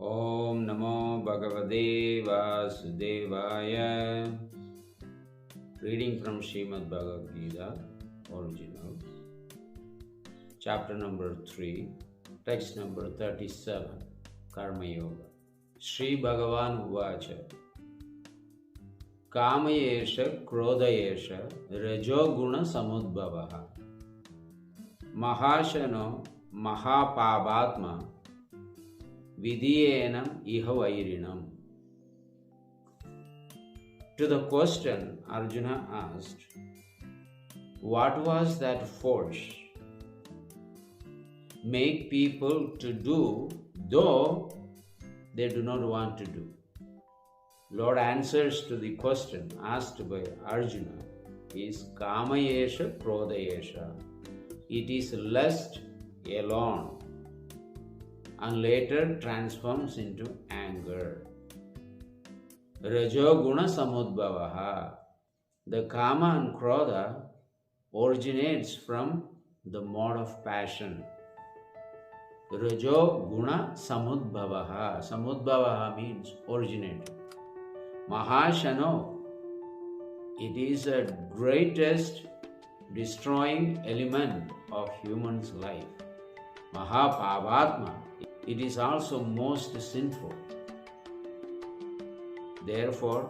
Om Namo Bhagavate Vasudevaya. Reading from Srimad Bhagavad Gita, original, chapter number 3, text number 37, Karma Yoga. Sri Bhagavan Uvacha Kamayesha Krodayesha Rajoguna Samudbhavaha Mahashano Mahapabatma Vidhiyenam Iha Vairinam. To the question Arjuna asked, what was that force make people to do though they do not want to do? Lord answers to the question asked by Arjuna is Kamayesha Krodayesha. It is lust alone and later transforms into anger. Rajoguna Samudbhavaha. The Kama and Krodha originates from the mode of passion. Rajoguna Samudbhavaha. Samudbhavaha means originating. Mahashano. It is the greatest destroying element of human's life. Mahapavatma. It is also most sinful. Therefore,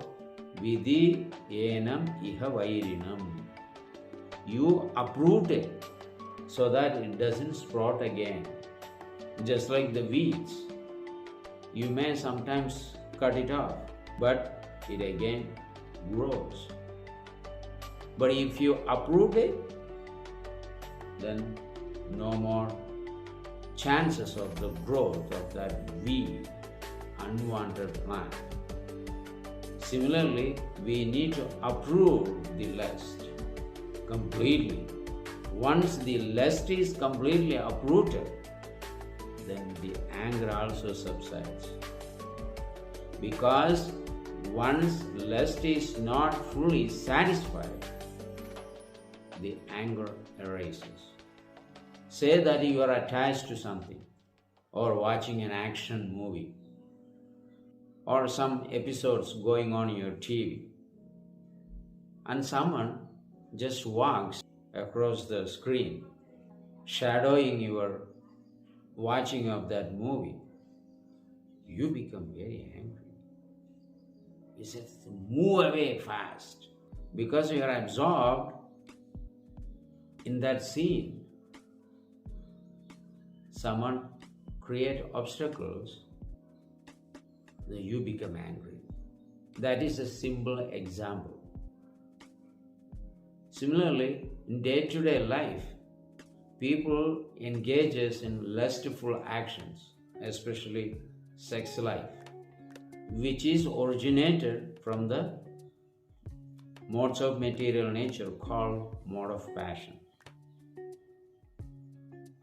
Vidhi Enam Iha Vairinam. You uproot it so that it doesn't sprout again. Just like the weeds. You may sometimes cut it off, but it again grows. But if you uproot it, then no more chances of the growth of that weed, unwanted plant. Similarly, we need to uproot the lust completely. Once the lust is completely uprooted, then the anger also subsides. Because once lust is not fully satisfied, the anger arises. Say that you are attached to something, or watching an action movie, or some episodes going on your TV, and someone just walks across the screen, shadowing your watching of that movie, you become very angry. You say, move away fast, because you are absorbed in that scene. Someone create obstacles, then you become angry. That is a simple example. Similarly, in day-to-day life, people engages in lustful actions, especially sex life, which is originated from the modes of material nature called mode of passion.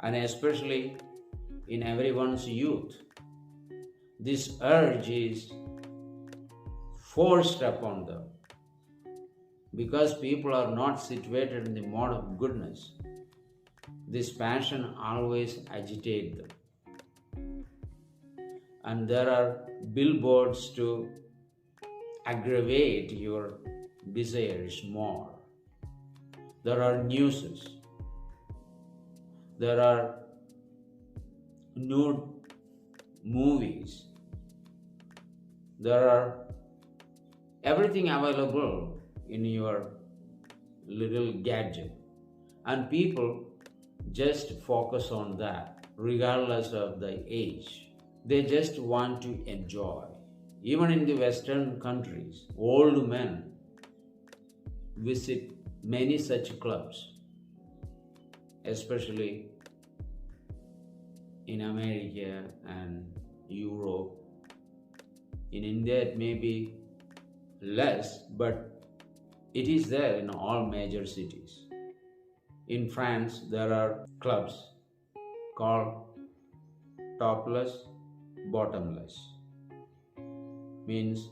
And especially in everyone's youth, this urge is forced upon them because people are not situated in the mode of goodness. This passion always agitates them. And there are billboards to aggravate your desires more. There are newses. There are nude movies. There are everything available in your little gadget. And people just focus on that regardless of the age. They just want to enjoy. Even in the Western countries, old men visit many such clubs, especially in America and Europe. In India it may be less, but it is there in all major cities. In France there are clubs called topless, bottomless. Means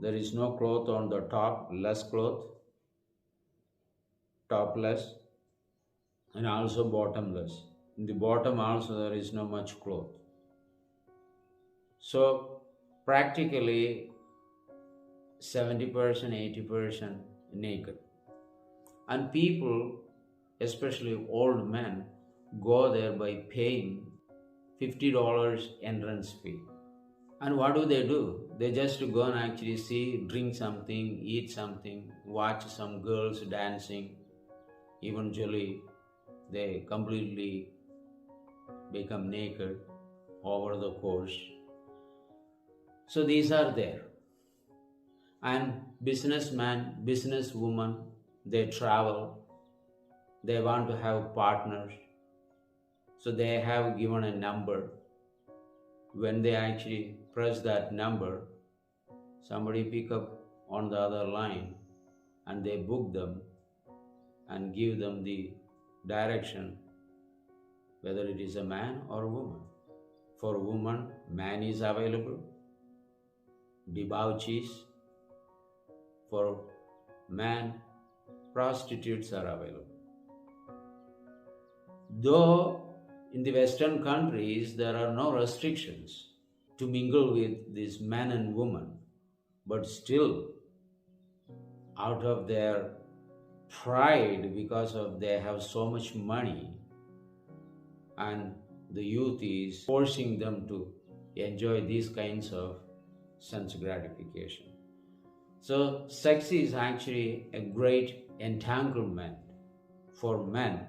there is no cloth on the top, less cloth, topless, and also bottomless. In the bottom also there is no much cloth. So practically 70%, 80% naked. And people, especially old men, go there by paying $50 entrance fee. And what do? They just go and actually see, drink something, eat something, watch some girls dancing. Eventually, they completely become naked over the course. So these are there. And businessman, businesswoman, they travel, they want to have partners. So they have given a number. When they actually press that number, somebody pick up on the other line and they book them and give them the direction whether it is a man or a woman. For woman, man is available, debauchees. For man, prostitutes are available. Though in the Western countries there are no restrictions to mingle with these men and women, but still, out of their pride, because of they have so much money, and the youth is forcing them to enjoy these kinds of sense gratification. So sex is actually a great entanglement for men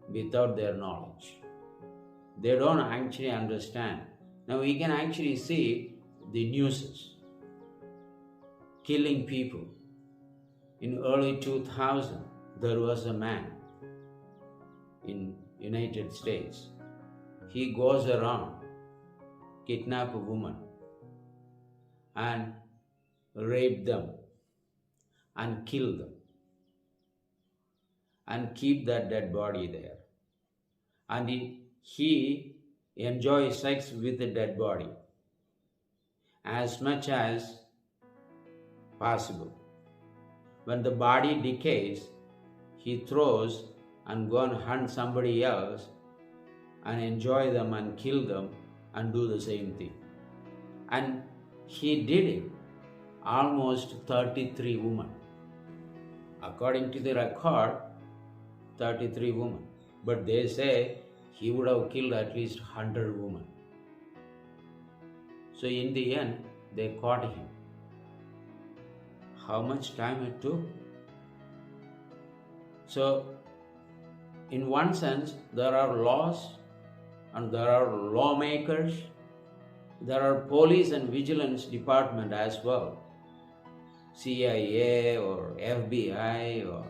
without their knowledge. They don't actually understand. Now we can actually see the newses killing people. In early 2000, there was a man in United States. He goes around, kidnap a woman and rape them and kill them and keep that dead body there. And he enjoys sex with the dead body as much as possible. When the body decays, he throws and go and hunt somebody else and enjoy them and kill them and do the same thing. And he did it almost 33 women. According to the record, 33 women. But they say he would have killed at least 100 women. So in the end, they caught him. How much time it took? So, in one sense, there are laws and there are lawmakers. There are police and vigilance department as well. CIA or FBI or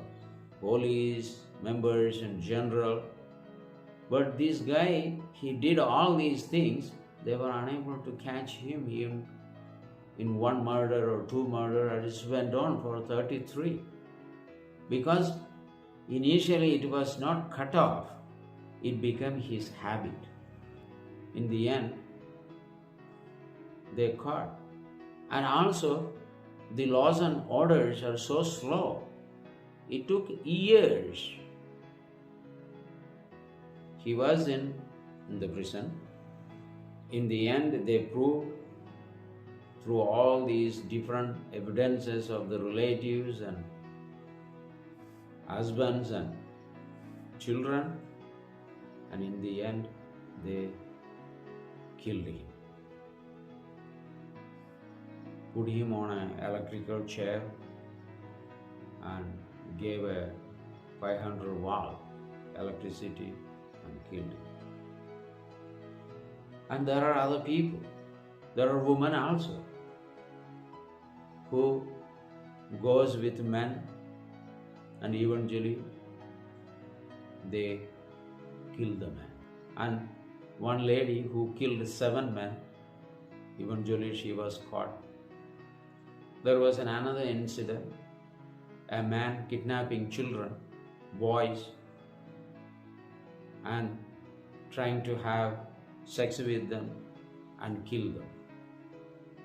police members in general. But this guy, he did all these things. They were unable to catch him even in one murder or two murder, and it went on for 33. Because initially it was not cut off, it became his habit. In the end, they caught. And also, the laws and orders are so slow. It took years. He was in the prison. In the end, they proved through all these different evidences of the relatives and husbands and children, and in the end, they killed him. Put him on an electrical chair and gave a 500 watt electricity and killed him. And there are other people. There are women also who goes with men and eventually they kill the man. And one lady who killed 7 men, eventually she was caught. There was another incident, a man kidnapping children, boys, and trying to have sex with them and kill them.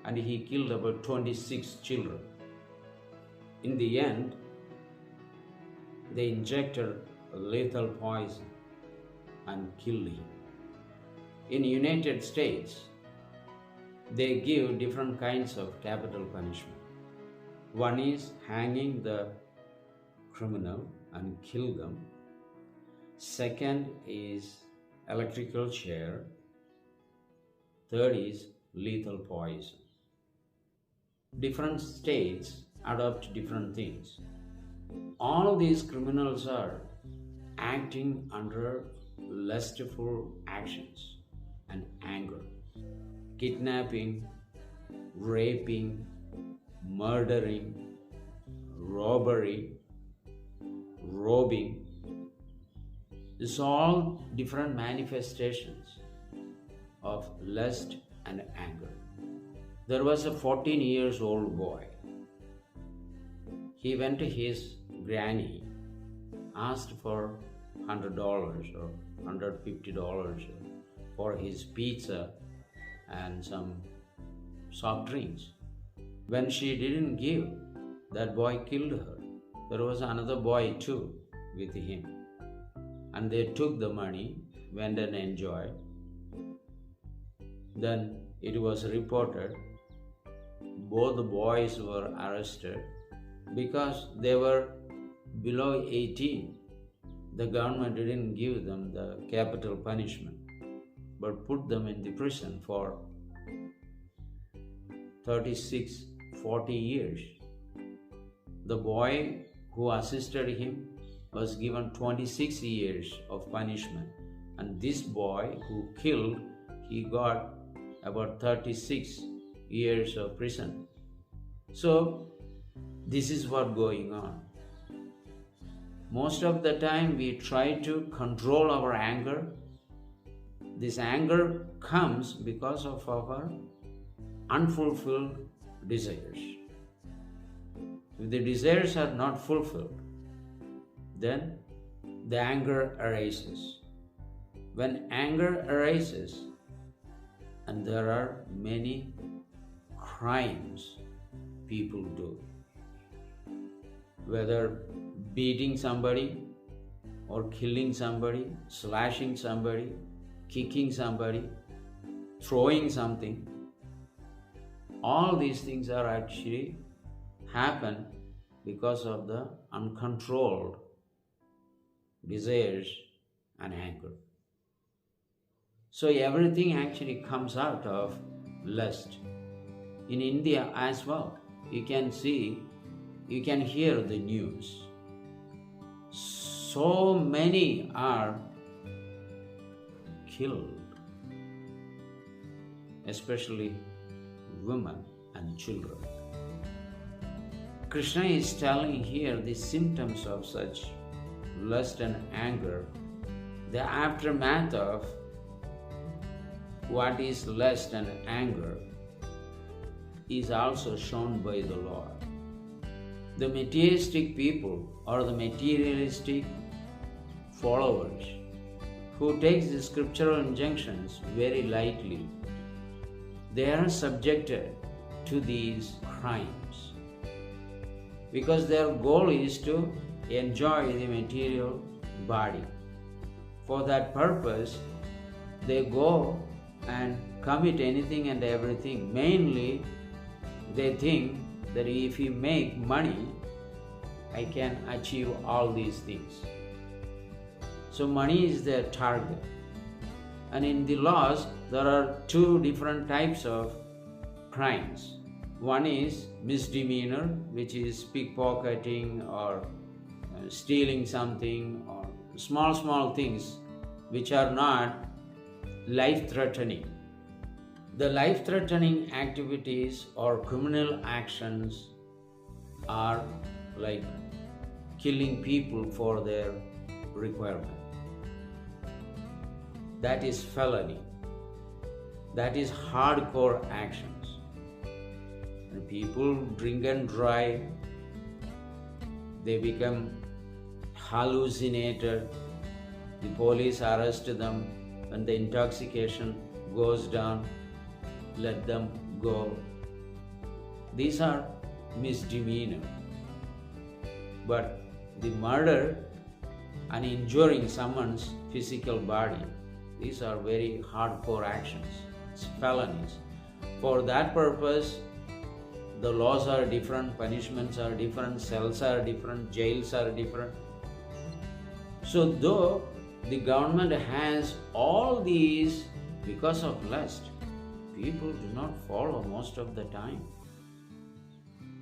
And he killed about 26 children. In the end, they injected lethal poison and killed him. In United States, they give different kinds of capital punishment. One is hanging the criminal and kill them. Second is electrical chair. Third is lethal poison. Different states adopt different things. All these criminals are acting under lustful actions and anger. Kidnapping, raping, murdering, robbery, robbing. It's all different manifestations of lust and anger. There was a 14 years old boy. He went to his granny, asked for $100 or $150 for his pizza and some soft drinks. When she didn't give, that boy killed her. There was another boy too with him. And they took the money, went and enjoyed. Then it was reported both the boys were arrested because they were below 18. The government didn't give them the capital punishment, but put them in the prison for 36, 40 years. The boy who assisted him was given 26 years of punishment, and this boy who killed, he got about 36 years of prison. So this is what going on. Most of the time we try to control our anger. This anger comes because of our unfulfilled desires. If the desires are not fulfilled, then the anger arises. When anger arises, and there are many crimes people do, whether beating somebody or killing somebody, slashing somebody, kicking somebody, throwing something, all these things are actually happen because of the uncontrolled desires and anger. So everything actually comes out of lust. In India as well, you can see, you can hear the news. So many are killed, especially women and children. Krishna is telling here the symptoms of such lust and anger, the aftermath of what is lust and anger is also shown by the Lord. The materialistic people or the materialistic followers who takes the scriptural injunctions very lightly, they are subjected to these crimes because their goal is to enjoy the material body. For that purpose, they go and commit anything and everything. Mainly, they think that if you make money, I can achieve all these things. So money is their target. And in the laws, there are two different types of crimes. One is misdemeanor, which is pickpocketing or stealing something or small things which are not life-threatening. The life-threatening activities or criminal actions are like killing people for their requirement. That is felony. That is hardcore actions. And people drink and drive, they become hallucinated. The police arrest them. When the intoxication goes down, let them go. These are misdemeanor. But the murder and injuring someone's physical body, these are very hardcore actions. It's felonies. For that purpose, the laws are different, punishments are different, cells are different, jails are different. So though the government has all these because of lust, people do not follow most of the time.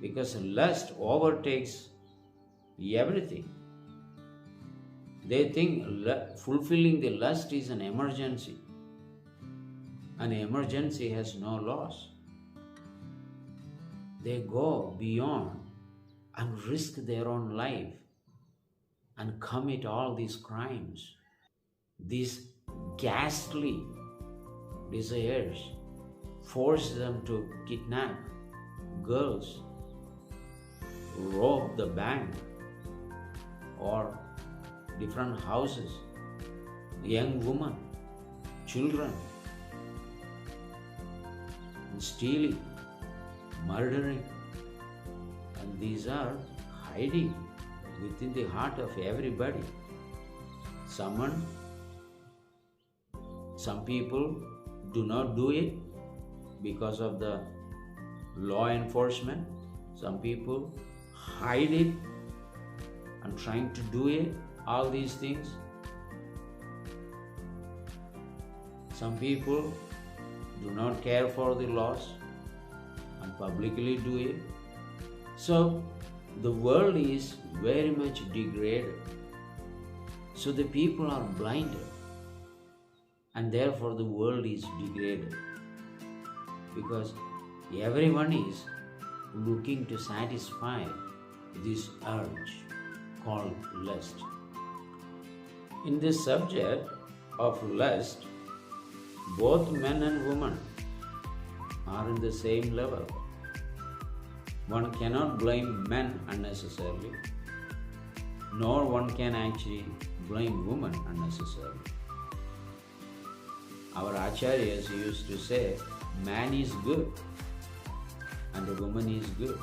Because lust overtakes everything. They think fulfilling the lust is an emergency. An emergency has no laws. They go beyond and risk their own life and commit all these crimes. These ghastly desires force them to kidnap girls, rob the bank or different houses, young women, children, stealing, murdering, and these are hiding within the heart of everybody. Some people do not do it because of the law enforcement. Some people hide it and trying to do it, all these things. Some people do not care for the laws and publicly do it. So the world is very much degraded. So the people are blinded, and therefore the world is degraded, because everyone is looking to satisfy this urge called lust. In this subject of lust, both men and women are in the same level. One cannot blame men unnecessarily, nor one can actually blame women unnecessarily. Our acharyas used to say, man is good and a woman is good,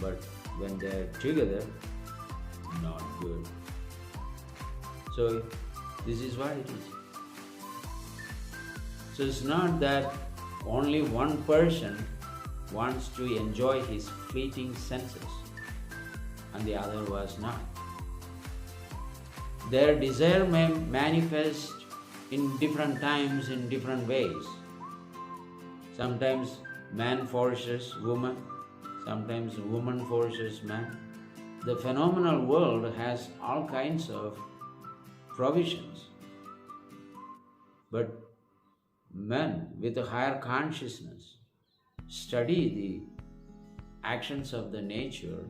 but when they are together, not good. So this is what it is. So it's not that only one person wants to enjoy his fleeting senses and the other was not. Their desire may manifest in different times in different ways. Sometimes man forces woman, sometimes woman forces man. The phenomenal world has all kinds of provisions. But men with a higher consciousness study the actions of the nature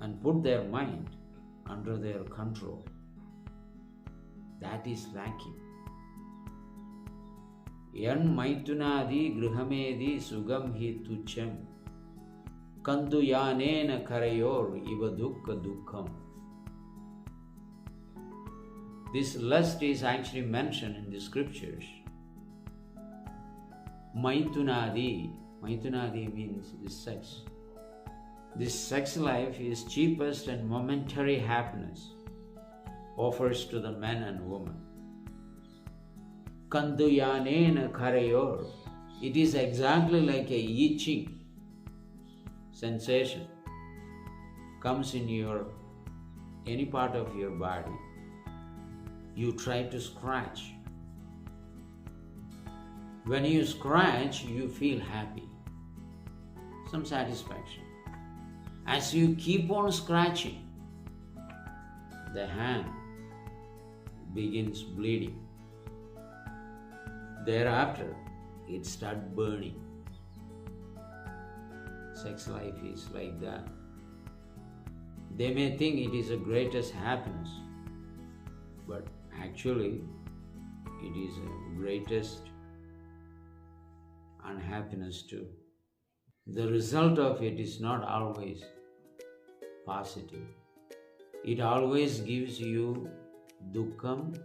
and put their mind under their control. That is lacking. Yan maitunadi grihamedi sugam hi tucham kandu yanena karayor iva dukkha dukkham. This lust is actually mentioned in the scriptures. Maitunadi means sex. This sex life is cheapest and momentary happiness offers to the man and woman. Kanduyanena karayor. It is exactly like a itching sensation comes in any part of your body. You try to scratch. When you scratch, you feel happy, some satisfaction. As you keep on scratching, the hand begins bleeding. Thereafter, it starts burning. Sex life is like that. They may think it is the greatest happiness, but actually, it is the greatest unhappiness too. The result of it is not always positive. It always gives you dukkham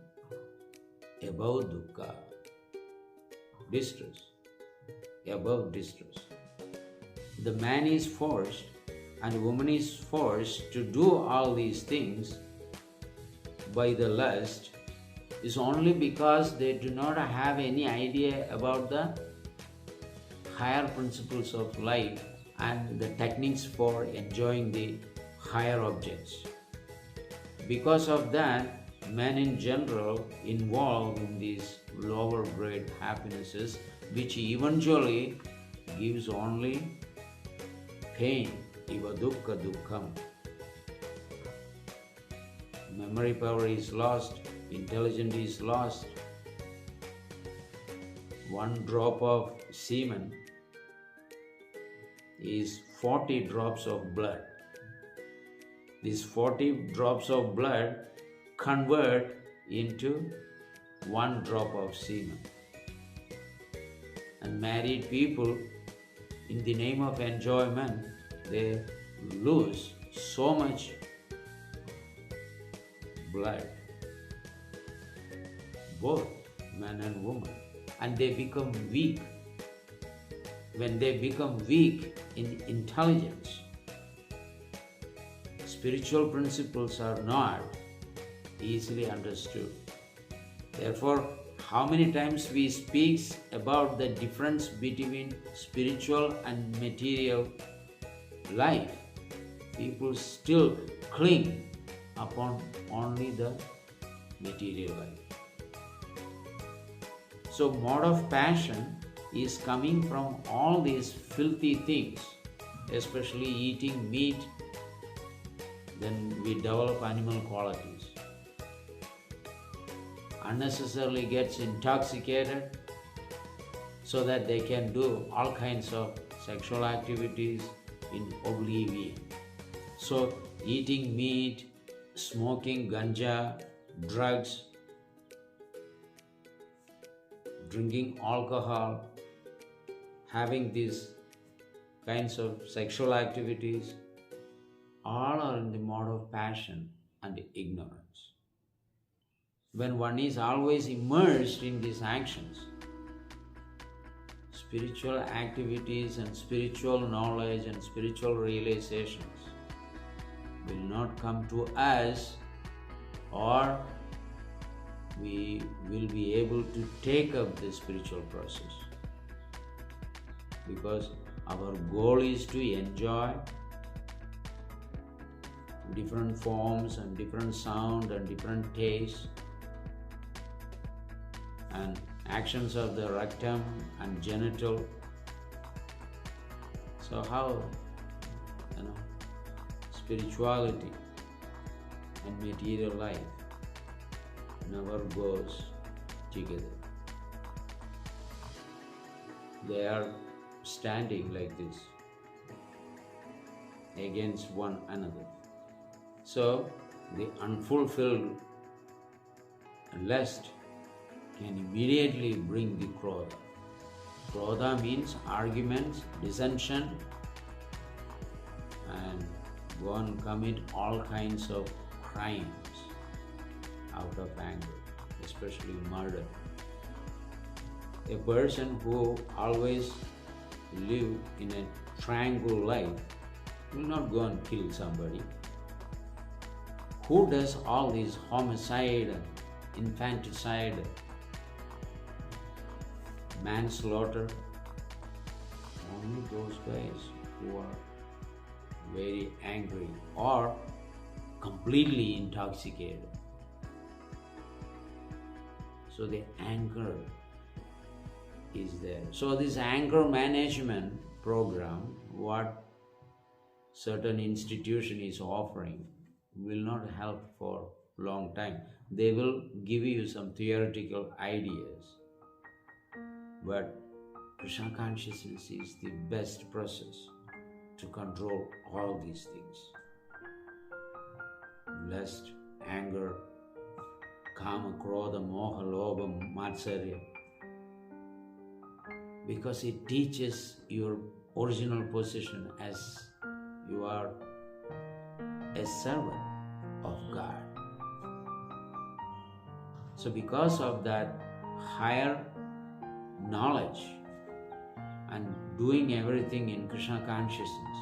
above dukkha, distress, above distress. The man is forced and woman is forced to do all these things by the lust is only because they do not have any idea about the higher principles of life and the techniques for enjoying the higher objects. Because of that, men in general involve in these lower grade happinesses, which eventually gives only pain. Iva dukkha dukkham. Memory power is lost, intelligence is lost. One drop of semen is 40 drops of blood. These 40 drops of blood convert into one drop of semen. And married people, in the name of enjoyment, they lose so much blood, both man and woman, and they become weak. When they become weak in intelligence, spiritual principles are not easily understood. Therefore, how many times we speak about the difference between spiritual and material life, people still cling upon only the material life. So mode of passion is coming from all these filthy things, especially eating meat. Then we develop animal qualities. Unnecessarily gets intoxicated so that they can do all kinds of sexual activities in oblivion. So eating meat, smoking ganja, drugs, drinking alcohol, having these kinds of sexual activities, all are in the mode of passion and ignorance. When one is always immersed in these actions, spiritual activities and spiritual knowledge and spiritual realizations will not come to us, or we will be able to take up the spiritual process, because our goal is to enjoy different forms and different sound and different tastes and actions of the rectum and genital. So how, spirituality and material life never goes together. They are standing like this against one another. So the unfulfilled lust can immediately bring the krodha. Krodha means arguments, dissension, and one commit all kinds of crimes out of anger, especially murder. A person who always live in a tranquil life will not go and kill somebody. Who does all these homicide and infanticide, manslaughter? Only those guys who are very angry or completely intoxicated. So the anger is there. So this anger management program, what certain institution is offering, will not help for long time. They will give you some theoretical ideas, but Krishna consciousness is the best process to control all these things. Lust, anger, kama, krodha, moha, lobha, matsarya. Because it teaches your original position as you are a servant of God. So because of that higher knowledge and doing everything in Krishna consciousness,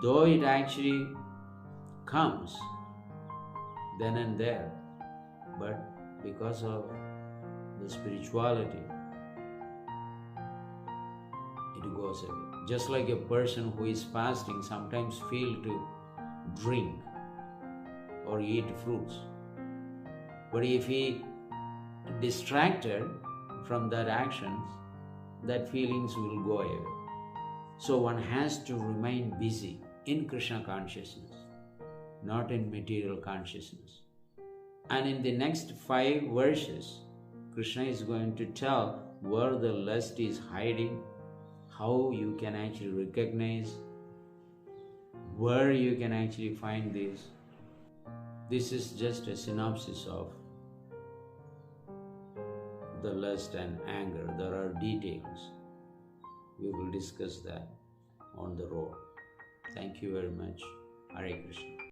though it actually comes then and there, but because of the spirituality, it goes away. Just like a person who is fasting sometimes feel to drink or eat fruits. But if he distracted from that actions, that feelings will go away. So one has to remain busy in Krishna consciousness, not in material consciousness. And in the next 5 verses, Krishna is going to tell where the lust is hiding, how you can actually recognize, where you can actually find this. This is just a synopsis of the lust and anger. There are details. We will discuss that on the road. Thank you very much. Hare Krishna.